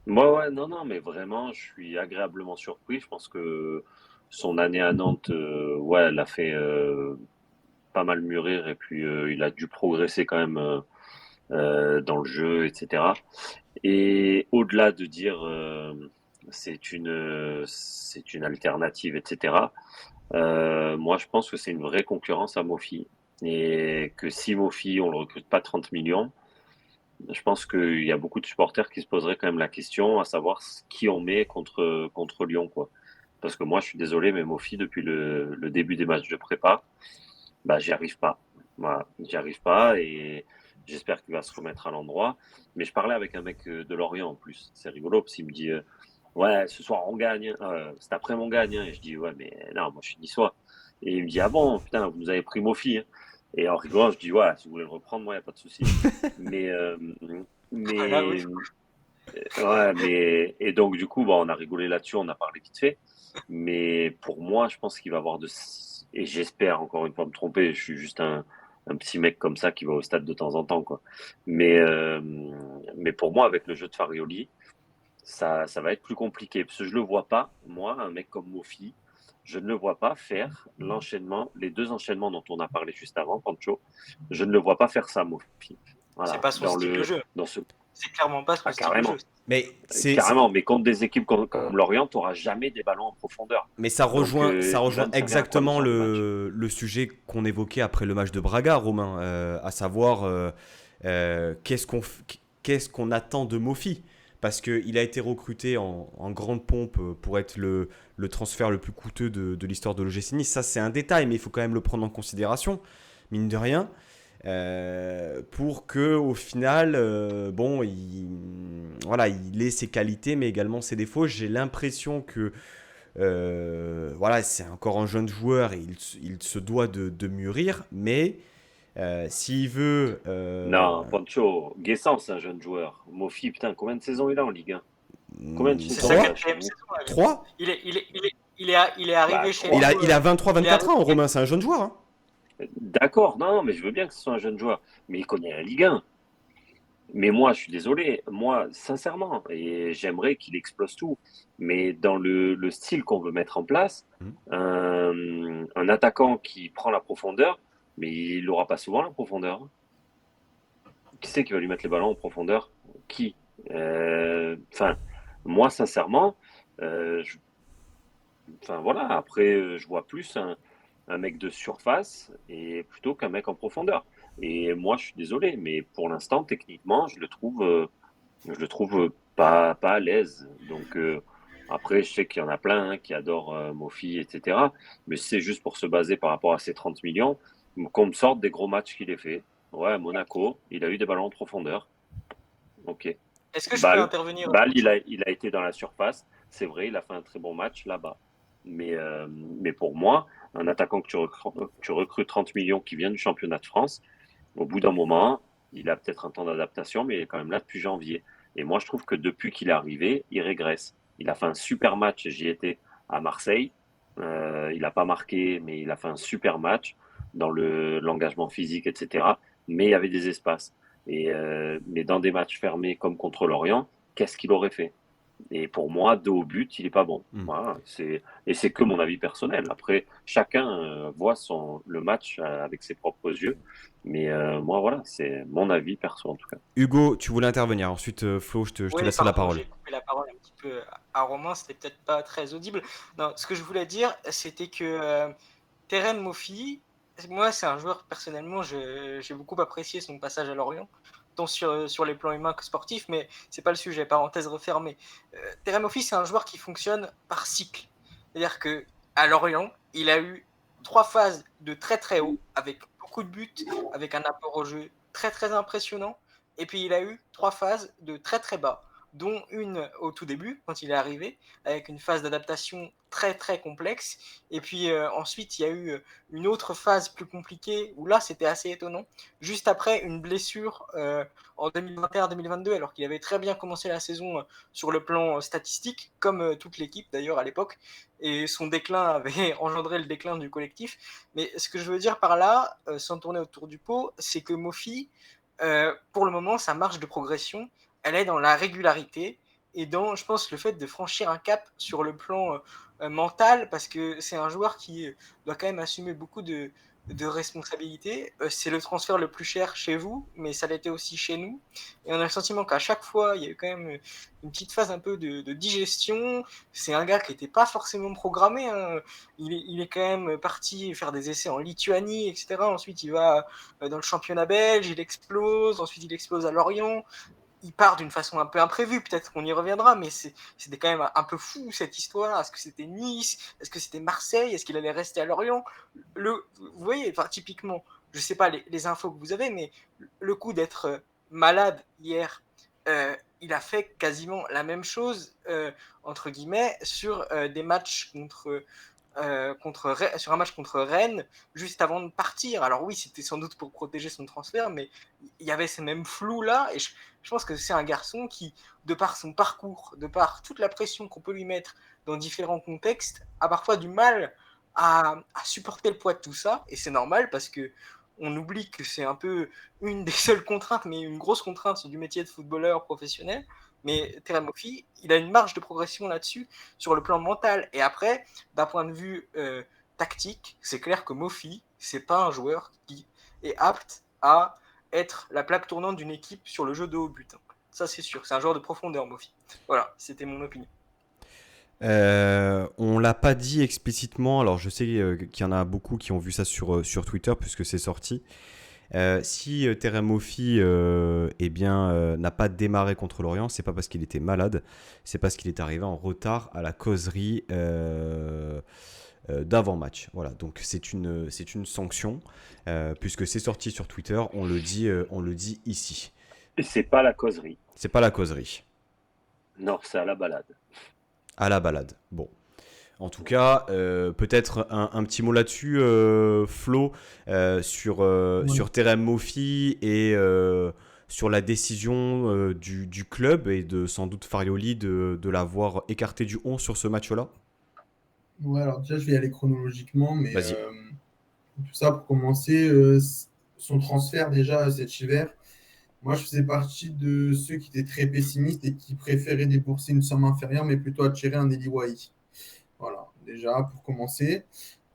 Moi, ouais, non, non, mais vraiment, je suis agréablement surpris. Je pense que son année à Nantes, ouais, elle a fait pas mal mûrir et puis il a dû progresser quand même dans le jeu, etc. Et au-delà de dire c'est une alternative, etc. Moi, je pense que c'est une vraie concurrence à Mofi et que si Mofi on le recrute pas 30 millions, je pense qu'il y a beaucoup de supporters qui se poseraient quand même la question à savoir qui on met contre Lyon, quoi. Parce que moi, je suis désolé, mais Mofi, depuis le début des matchs de prépa, bah, j'y arrive pas. Voilà, j'y arrive pas et j'espère qu'il va se remettre à l'endroit. Mais je parlais avec un mec de Lorient en plus. C'est rigolo parce qu'il me dit ouais, ce soir on gagne, cet après-midi on gagne. Et je dis ouais, mais non, moi je suis niçois. Et il me dit ah bon, putain, vous nous avez pris Mofi. Et en rigolant, je dis ouais, si vous voulez le reprendre, moi, il n'y a pas de souci. Mais, Ah là, oui. mais, ouais, mais, et donc, du coup, bon, on a rigolé là-dessus, on a parlé vite fait. Mais pour moi, je pense qu'il va avoir et j'espère encore une fois me tromper, je suis juste un petit mec comme ça qui va au stade de temps en temps, quoi. Mais, mais pour moi, avec le jeu de Farioli, ça va être plus compliqué. Parce que je le vois pas, moi, un mec comme Mofi, je ne le vois pas faire l'enchaînement, les deux enchaînements dont on a parlé juste avant, Pancho, je ne le vois pas faire ça, Mofi. C'est Voilà, pas son style de jeu. dans ce, C'est clairement pas son ah, style de jeu. carrément. Mais Carrément, mais contre des équipes comme Lorient, tu n'auras jamais des ballons en profondeur. mais Donc, ça il va rejoint nous servir à quoi dans ce exactement genre de match? le sujet qu'on évoquait après le match de Braga, Romain, à savoir qu'est-ce qu'est-ce qu'on attend de Mofi. Parce qu'il a été recruté en grande pompe pour être le transfert le plus coûteux de l'histoire de l'OGC Nice. Ça, c'est un détail, mais il faut quand même le prendre en considération, mine de rien. Pour que au final, bon, voilà, il ait ses qualités, mais également ses défauts. J'ai l'impression que voilà, c'est encore un jeune joueur et il se doit de mûrir, mais s'il veut Non, Pancho, Guessant, c'est un jeune joueur. Mofi, putain, combien de saisons il a en Ligue 1? Combien de C'est sa saisons il a 3, chez quatrième vous? saison là, bientôt. 3, Il est Bah, arrivé chez il nous. trois. a 23-24 ans, Il est Romain, c'est un jeune joueur, hein. D'accord, non, non, mais je veux bien que ce soit un jeune joueur. Mais il connaît la Ligue 1. Mais moi, je suis désolé, moi, sincèrement, et j'aimerais qu'il explose tout, mais dans le style qu'on veut mettre en place, Mhm. un attaquant qui prend la profondeur, mais il n'aura pas souvent la profondeur. Qui c'est qui va lui mettre les ballons en profondeur? Qui? Enfin, moi, sincèrement, je enfin voilà, après, je vois plus un mec de surface et plutôt qu'un mec en profondeur. Et moi, je suis désolé, mais pour l'instant, techniquement, je le trouve pas à l'aise. Donc après, je sais qu'il y en a plein hein, qui adorent Mofi, etc. Mais c'est juste pour se baser par rapport à ces 30 millions, qu'on me sorte des gros matchs qu'il ait fait. Ouais, Monaco, il a eu des ballons en profondeur. Ok. Est-ce que je peux Bâle, intervenir, Bâle, Pancho? il a été dans la surface. C'est vrai, il a fait un très bon match là-bas. Mais pour moi, un attaquant que tu recrutes 30 millions qui vient du championnat de France, au bout d'un moment, il a peut-être un temps d'adaptation, mais il est quand même là depuis janvier. Et moi, je trouve que depuis qu'il est arrivé, il régresse. Il a fait un super match, j'y étais à Marseille. Il n'a pas marqué, mais il a fait un super match dans l'engagement physique, etc. Mais il y avait des espaces. Mais dans des matchs fermés comme contre l'Orient, qu'est-ce qu'il aurait fait? Et pour moi, dos au but, il est pas bon. Mhm. Voilà, et c'est que mon avis personnel. Après, chacun voit le match avec ses propres yeux. Mais moi, voilà, c'est mon avis perso en tout cas. Hugo, tu voulais intervenir. Ensuite, Flo, je te Oui, laisse la pardon, parole. j'ai coupé la parole un petit peu à Romain, c'était peut-être pas très audible. Non, ce que je voulais dire, c'était que Terem Moffi, moi, c'est un joueur, personnellement, j'ai beaucoup apprécié son passage à Lorient, tant sur les plans humains que sportifs, mais c'est pas le sujet, parenthèse refermée. Terem Moffi, c'est un joueur qui fonctionne par cycle. C'est-à-dire que à Lorient, il a eu 3 phases de très très haut, avec beaucoup de buts, avec un apport au jeu très très impressionnant. Et puis il a eu 3 phases de très très bas, dont une au tout début, quand il est arrivé, avec une phase d'adaptation très très complexe. Et puis ensuite, il y a eu une autre phase plus compliquée, où là, c'était assez étonnant, juste après une blessure en 2021-2022, alors qu'il avait très bien commencé la saison sur le plan statistique, comme toute l'équipe d'ailleurs à l'époque, et son déclin avait engendré le déclin du collectif. Mais ce que je veux dire par là, sans tourner autour du pot, c'est que Mofi, pour le moment, sa marge de progression, elle est dans la régularité et dans, je pense, le fait de franchir un cap sur le plan mental, parce que c'est un joueur qui doit quand même assumer beaucoup de responsabilités. C'est le transfert le plus cher chez vous, mais ça l'était aussi chez nous. Et on a le sentiment qu'à chaque fois, il y a eu quand même une petite phase un peu de digestion. C'est un gars qui n'était pas forcément programmé, hein. Il est quand même parti faire des essais en Lituanie, etc. Ensuite, il va dans le championnat belge, il explose. Ensuite, il explose à Lorient. Il part d'une façon un peu imprévue, peut-être qu'on y reviendra, mais c'était quand même un peu fou cette histoire. Est-ce que c'était Nice? Est-ce que c'était Marseille? Est-ce qu'il allait rester à Lorient? Vous voyez, enfin, typiquement, je ne sais pas les infos que vous avez, mais le coup d'être malade hier, il a fait quasiment la même chose, entre guillemets, sur des matchs sur un match contre Rennes juste avant de partir. Alors oui, c'était sans doute pour protéger son transfert, mais il y avait ce même flou là, et je pense que c'est un garçon qui, de par son parcours, de par toute la pression qu'on peut lui mettre dans différents contextes, a parfois du mal à supporter le poids de tout ça, et c'est normal parce que on oublie que c'est un peu une des seules contraintes, mais une grosse contrainte du métier de footballeur professionnel. Mais Terem Moffi, il a une marge de progression là-dessus, sur le plan mental. Et après, d'un point de vue tactique, c'est clair que Moffi, c'est pas un joueur qui est apte à être la plaque tournante d'une équipe sur le jeu de haut but. Ça, c'est sûr. C'est un joueur de profondeur, Moffi. Voilà, c'était mon opinion. On l'a pas dit explicitement, alors je sais qu'il y en a beaucoup qui ont vu ça sur Twitter puisque c'est sorti. Si Terem Moffi n'a pas démarré contre Lorient, c'est pas parce qu'il était malade, c'est parce qu'il est arrivé en retard à la causerie d'avant-match. Voilà, donc c'est une sanction puisque c'est sorti sur Twitter, on le dit ici. Et c'est pas la causerie. C'est pas la causerie. Non, c'est à la balade. À la balade. Bon. En tout cas, peut-être un petit mot là-dessus, Flo, sur Terem Moffi et sur la décision du club et de sans doute Farioli de l'avoir écarté du 11 sur ce match-là. Ouais, alors déjà, je vais y aller chronologiquement, mais Vas-y. tout ça pour commencer, son transfert déjà cet hiver. Moi, je faisais partie de ceux qui étaient très pessimistes et qui préféraient débourser une somme inférieure, mais plutôt attirer un Eli Wahi. Voilà, déjà pour commencer,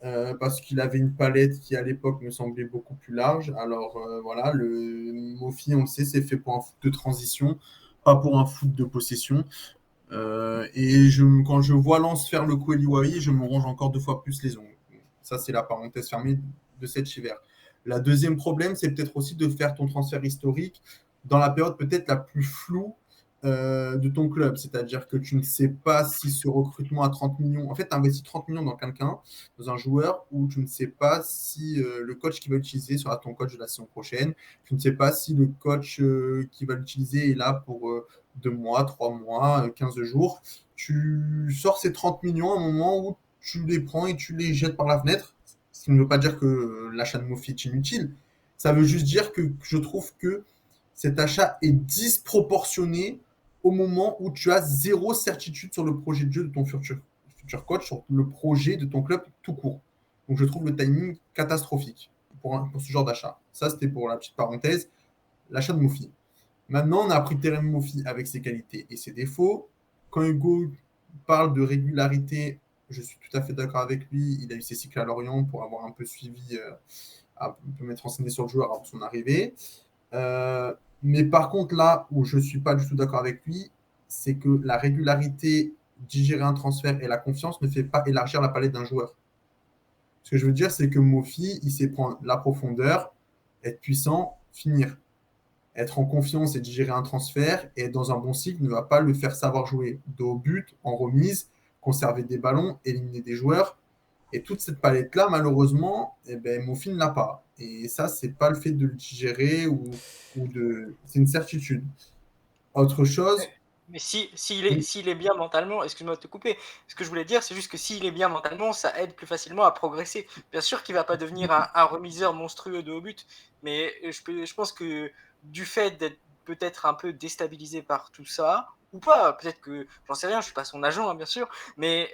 parce qu'il avait une palette qui à l'époque me semblait beaucoup plus large. Alors voilà, le Mofi, on le sait, c'est fait pour un foot de transition, pas pour un foot de possession. Quand je vois Lens faire le coup Eli Wahi, je me ronge encore 2 fois plus les ongles. Ça, c'est la parenthèse fermée de cet hiver. La deuxième problème, c'est peut-être aussi de faire ton transfert historique dans la période peut-être la plus floue de ton club. C'est-à-dire que tu ne sais pas si ce recrutement à 30 millions, en fait, tu investis 30 millions dans quelqu'un, dans un joueur, où tu ne sais pas si le coach qui va l'utiliser sera ton coach de la saison prochaine. Tu ne sais pas si le coach qui va l'utiliser est là pour 2 mois, 3 mois, 15 jours. Tu sors ces 30 millions à un moment où tu les prends et tu les jettes par la fenêtre. Ce qui ne veut pas dire que l'achat de Moffi est inutile. Ça veut juste dire que je trouve que cet achat est disproportionné au moment où tu as zéro certitude sur le projet de jeu de ton futur coach, sur le projet de ton club tout court. Donc je trouve le timing catastrophique pour ce genre d'achat. Ça, c'était pour la petite parenthèse. L'achat de Moffi. Maintenant, on a appris Terem Moffi avec ses qualités et ses défauts. Quand Hugo parle de régularité, je suis tout à fait d'accord avec lui. Il a eu ses cycles à Lorient pour avoir un peu suivi, un peu m'être renseigné sur le joueur avant son arrivée. Mais par contre, là où je ne suis pas du tout d'accord avec lui, c'est que la régularité, digérer un transfert et la confiance ne fait pas élargir la palette d'un joueur. Ce que je veux dire, c'est que Moffi, il sait prendre la profondeur, être puissant, finir. Être en confiance et digérer un transfert et être dans un bon cycle ne va pas le faire savoir jouer dos au but, en remise, conserver des ballons, éliminer des joueurs. Et toute cette palette-là, malheureusement, Moffi ne l'a pas. Et ça, c'est pas le fait de le digérer c'est une certitude. Autre chose. Mais s'il est bien mentalement, excuse-moi de te couper, ce que je voulais dire, c'est juste que s'il est bien mentalement, ça aide plus facilement à progresser. Bien sûr qu'il ne va pas devenir un remiseur monstrueux de haut but, mais je pense que du fait d'être peut-être un peu déstabilisé par tout ça, ou pas. Peut-être que, j'en sais rien, je suis pas son agent, hein, bien sûr, mais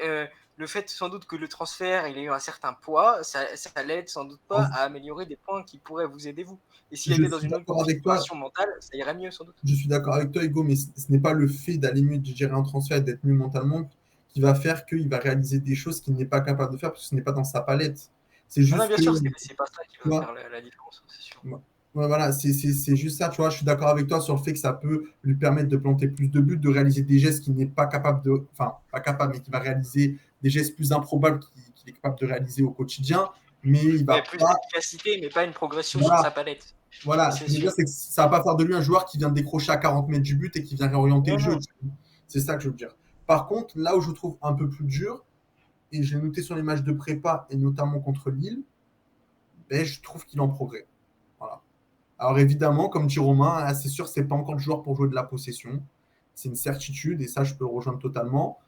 le fait sans doute que le transfert il ait eu un certain poids, ça l'aide sans doute pas En- à améliorer des points qui pourraient vous aider vous. Et s'il Je était dans suis une autre d'accord avec toi. configuration mentale, ça irait mieux sans doute. Je suis d'accord avec toi, Hugo, mais ce n'est pas le fait d'aller mieux, de gérer un transfert et d'être mieux mentalement qui va faire qu'il va réaliser des choses qu'il n'est pas capable de faire parce que ce n'est pas dans sa palette. C'est Ah non, juste bien que, sûr, tu c'est pas ça qui va vois, faire la différence, c'est sûr. ouais, voilà, c'est juste ça, tu vois. Je suis d'accord avec toi sur le fait que ça peut lui permettre de planter plus de buts, de réaliser des gestes qu'il n'est pas capable de, enfin, pas capable, mais qui va réaliser des gestes plus improbables qu'il est capable de réaliser au quotidien, mais il Mais va plus pas, d'efficacité, mais pas une progression sur sa voilà, palette. voilà. Ce C'est que je veux dire, sûr. c'est que ça va pas faire de lui un joueur qui vient décrocher à 40 mètres du but et qui vient réorienter le Non, jeu. non. C'est ça que je veux dire. Par contre, là où je trouve un peu plus dur, et je l'ai noté sur les matchs de prépa, et notamment contre Lille, ben, je trouve qu'il est en progrès. Voilà. Alors évidemment, comme dit Romain, là, c'est sûr, c'est pas encore le joueur pour jouer de la possession. C'est une certitude, et ça, je peux le rejoindre totalement.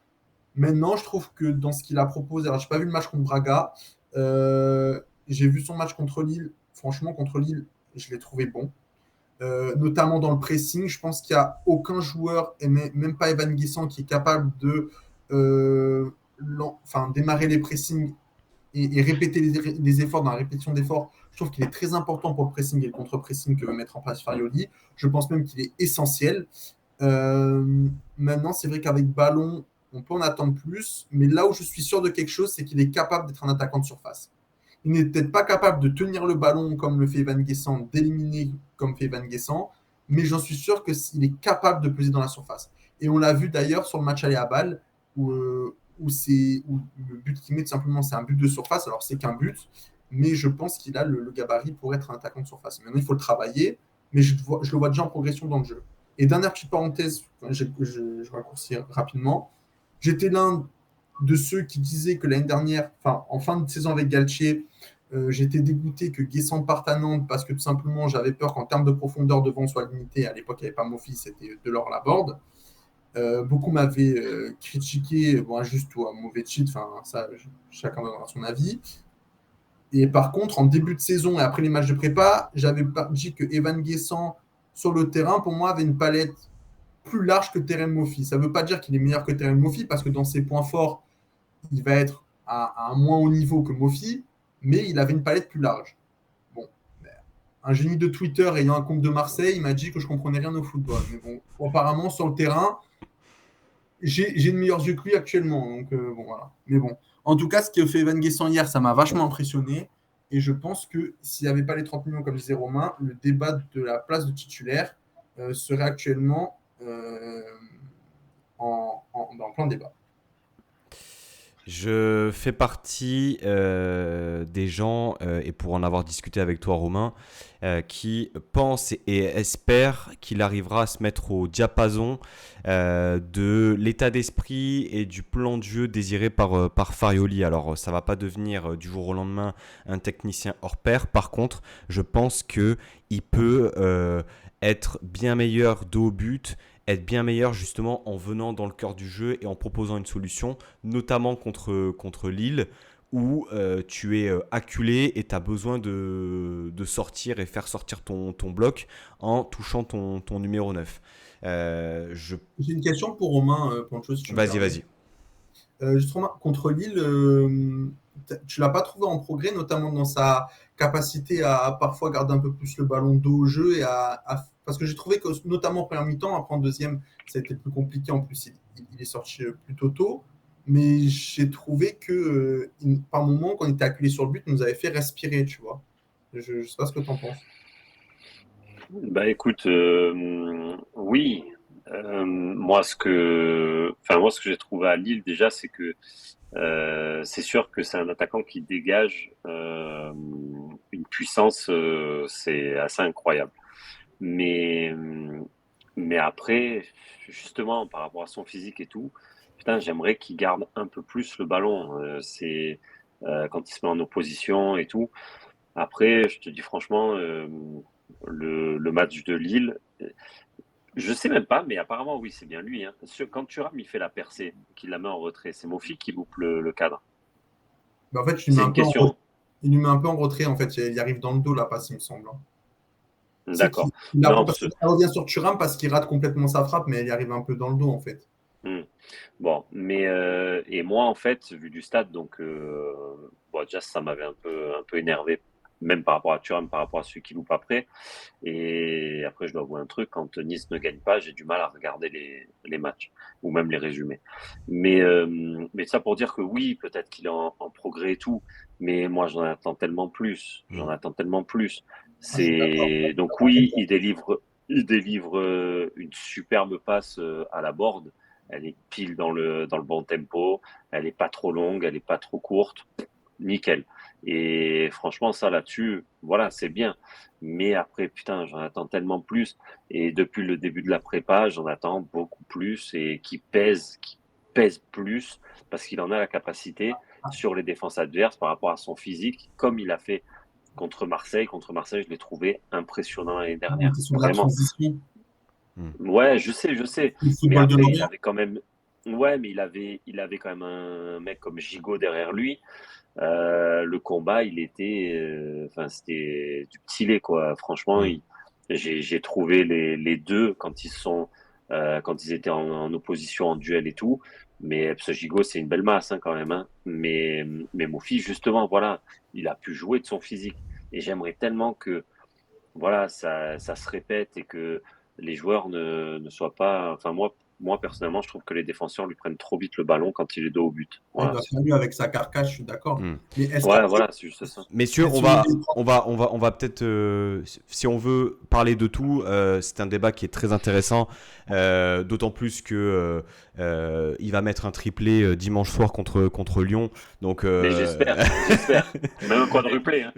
Maintenant, je trouve que dans ce qu'il a proposé, alors je n'ai pas vu le match contre Braga, j'ai vu son match contre Lille. Franchement, contre Lille, je l'ai trouvé bon. Notamment dans le pressing. Je pense qu'il n'y a aucun joueur, et même pas Evan Guessant, qui est capable de démarrer les pressings et répéter les efforts dans la répétition d'efforts. Je trouve qu'il est très important pour le pressing et le contre-pressing que veut mettre en place Farioli. Je pense même qu'il est essentiel. Maintenant, c'est vrai qu'avec ballon, on peut en attendre plus, mais là où je suis sûr de quelque chose, c'est qu'il est capable d'être un attaquant de surface. Il n'est peut-être pas capable de tenir le ballon comme le fait Evan Guessant, d'éliminer comme fait Evan Guessant, mais j'en suis sûr qu'il est capable de peser dans la surface. Et on l'a vu d'ailleurs sur le match aller à Bâle, où le but qu'il met, tout simplement, c'est un but de surface. Alors, c'est qu'un but, mais je pense qu'il a le gabarit pour être un attaquant de surface. Maintenant, il faut le travailler, mais je le vois déjà en progression dans le jeu. Et dernière petite parenthèse, je raccourcis rapidement. J'étais l'un de ceux qui disaient que l'année dernière, enfin en fin de saison avec Galtier, j'étais dégoûté que Guessant parte à Nantes parce que tout simplement j'avais peur qu'en termes de profondeur devant soit limité. À l'époque, il n'y avait pas Mofi, c'était Delors Laborde. Beaucoup m'avaient critiqué, bon, injuste ou un mauvais cheat, enfin ça, chacun donnera son avis. Et par contre, en début de saison et après les matchs de prépa, j'avais dit que Evan Guessant sur le terrain, pour moi, avait une palette plus large que Terem Moffi. Ça ne veut pas dire qu'il est meilleur que Terem Moffi parce que dans ses points forts, il va être à un moins haut niveau que Moffi, mais il avait une palette plus large. Bon, un génie de Twitter ayant un compte de Marseille, il m'a dit que je comprenais rien au football. Mais bon, apparemment, sur le terrain, j'ai de meilleurs yeux que lui actuellement. Donc, bon, voilà. Mais bon, en tout cas, ce que fait Evan Guessant hier, ça m'a vachement impressionné. Et je pense que s'il n'y avait pas les 30 millions, comme disait Romain, le débat de la place de titulaire serait actuellement en plein débat. Je fais partie des gens, et pour en avoir discuté avec toi Romain, qui pensent et espèrent qu'il arrivera à se mettre au diapason de l'état d'esprit et du plan de jeu désiré par Farioli. Alors ça ne va pas devenir du jour au lendemain un technicien hors pair. Par contre, je pense qu'il peut être bien meilleur dos au but, être bien meilleur justement en venant dans le cœur du jeu et en proposant une solution, notamment contre Lille, où tu es acculé et tu as besoin de sortir et faire sortir ton bloc en touchant ton numéro 9. J'ai une question pour Romain Pancho, si tu me Vas-y, permets. vas-y. Justement, contre Lille, tu ne l'as pas trouvé en progrès, notamment dans sa capacité à parfois garder un peu plus le ballon dos au jeu parce que j'ai trouvé que, notamment en première mi-temps, après en deuxième, ça a été plus compliqué. En plus, il est sorti plutôt tôt. Mais j'ai trouvé que, par moment, quand il était acculé sur le but, il nous avait fait respirer, tu vois. Je ne sais pas ce que tu en penses. Bah écoute, oui. Moi, ce que j'ai trouvé à Lille déjà, c'est que c'est sûr que c'est un attaquant qui dégage une puissance, c'est assez incroyable. Mais, mais après, justement, par rapport à son physique et tout, putain, j'aimerais qu'il garde un peu plus le ballon. C'est quand il se met en opposition et tout. Après, je te dis franchement, le match de Lille, je sais même pas, mais apparemment, oui, c'est bien lui. Hein. Quand Thuram il fait la percée, qu'il la met en retrait, c'est Mofi qui loupe le cadre. Bah, en fait, C'est une question. il lui met un peu en retrait. En fait, il arrive dans le dos, la passe, il me semble. C'est qu'il D'accord. il a, Non, parce parce que que ça revient sur Thuram parce qu'il rate complètement sa frappe, mais elle y arrive un peu dans le dos en fait. hmm. Bon, mais et moi en fait, vu du stade, donc bon, déjà ça m'avait un peu énervé, même par rapport à Thuram, par rapport à celui qui loupe après. Et après, je dois avouer un truc, quand Nice ne gagne pas, j'ai du mal à regarder les matchs ou même les résumés. Mais ça pour dire que oui, peut-être qu'il est en progrès et tout, mais moi j'en attends tellement plus, Mm. j'en attends tellement plus. Ah, je suis d'accord. C'est donc oui, il délivre une superbe passe à la board. Elle est pile dans le bon tempo. Elle est pas trop longue, elle est pas trop courte. Nickel. Et franchement, ça là-dessus, voilà, c'est bien. Mais après, putain, j'en attends tellement plus. Et depuis le début de la prépa, j'en attends beaucoup plus et qui pèse plus parce qu'il en a la capacité sur les défenses adverses par rapport à son physique, comme il a fait contre Marseille. Contre Marseille, je l'ai trouvé impressionnant l'année On dernière. était sur de la Vraiment. transition. Mm. Ouais, je sais. Le Mais football de après, il Lorient. avait quand même, ouais, mais il avait quand même un mec comme Gigot derrière lui. Le combat, il était, enfin, c'était du petit lait, quoi. Franchement, Mm. j'ai trouvé les deux quand ils étaient en opposition, en duel et tout. Mais ce Gigot, c'est une belle masse, hein, quand même, hein. Mais Mofi, justement, voilà, il a pu jouer de son physique. Et j'aimerais tellement que, voilà, ça se répète et que les joueurs ne soient pas. Enfin, moi, personnellement, je trouve que les défenseurs lui prennent trop vite le ballon quand il est dos au but. Il Voilà, doit faire mieux avec sa carcasse, je suis d'accord. Mm. Mais est-ce ouais, qu'après, voilà, c'est juste ça. Messieurs, si on dit on va peut-être, si on veut parler de tout, c'est un débat qui est très intéressant, d'autant plus que il va mettre un triplé dimanche soir contre Lyon, donc Mais j'espère. Même un quadruplé, hein,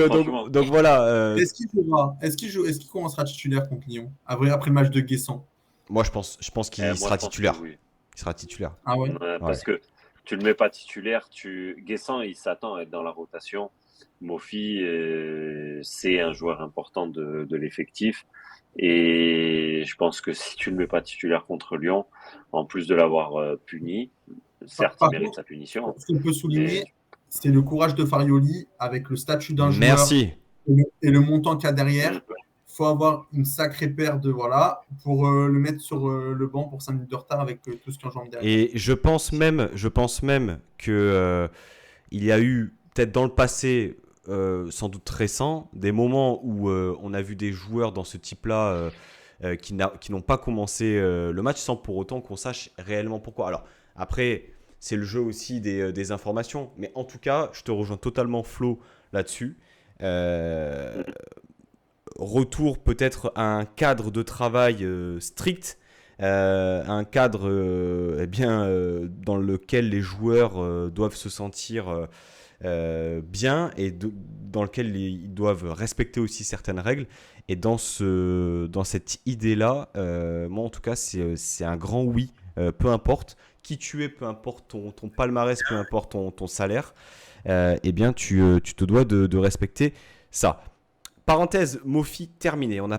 franchement. donc voilà. est-ce qu'il jouera? Est-ce qu'il commencera titulaire contre Lyon après le match de Guessant? Moi, je pense qu'il Moi, sera je pense que titulaire. oui. Il sera titulaire. Ah ouais? Ouais, Ouais. parce que tu le mets pas titulaire, Guessant, il s'attend à être dans la rotation. Mofi, c'est un joueur important de l'effectif. Et je pense que si tu le mets pas titulaire contre Lyon, en plus de l'avoir puni, certes, il Par mérite contre, sa punition, ce qu'on peut mais souligner, c'est le courage de Farioli avec le statut d'un joueur Merci. et le montant qu'il y a derrière. mm, Il faut avoir une sacrée paire de voilà pour le mettre sur le banc pour 5 minutes de retard avec tout ce qui enjambe derrière. Et je pense même que il y a eu peut-être dans le passé, sans doute récent, des moments où on a vu des joueurs dans ce type-là qui n'ont pas commencé le match sans pour autant qu'on sache réellement pourquoi. Alors après, c'est le jeu aussi des informations, mais en tout cas, je te rejoins totalement Flo là-dessus. Euh, mm. Retour peut-être à un cadre de travail strict, un cadre dans lequel les joueurs doivent se sentir bien et dans lequel ils doivent respecter aussi certaines règles. Et dans cette idée-là, moi en tout cas, c'est un grand oui, peu importe qui tu es, peu importe ton palmarès, peu importe ton salaire, eh bien tu te dois de respecter ça. Parenthèse, Mofi terminé. On a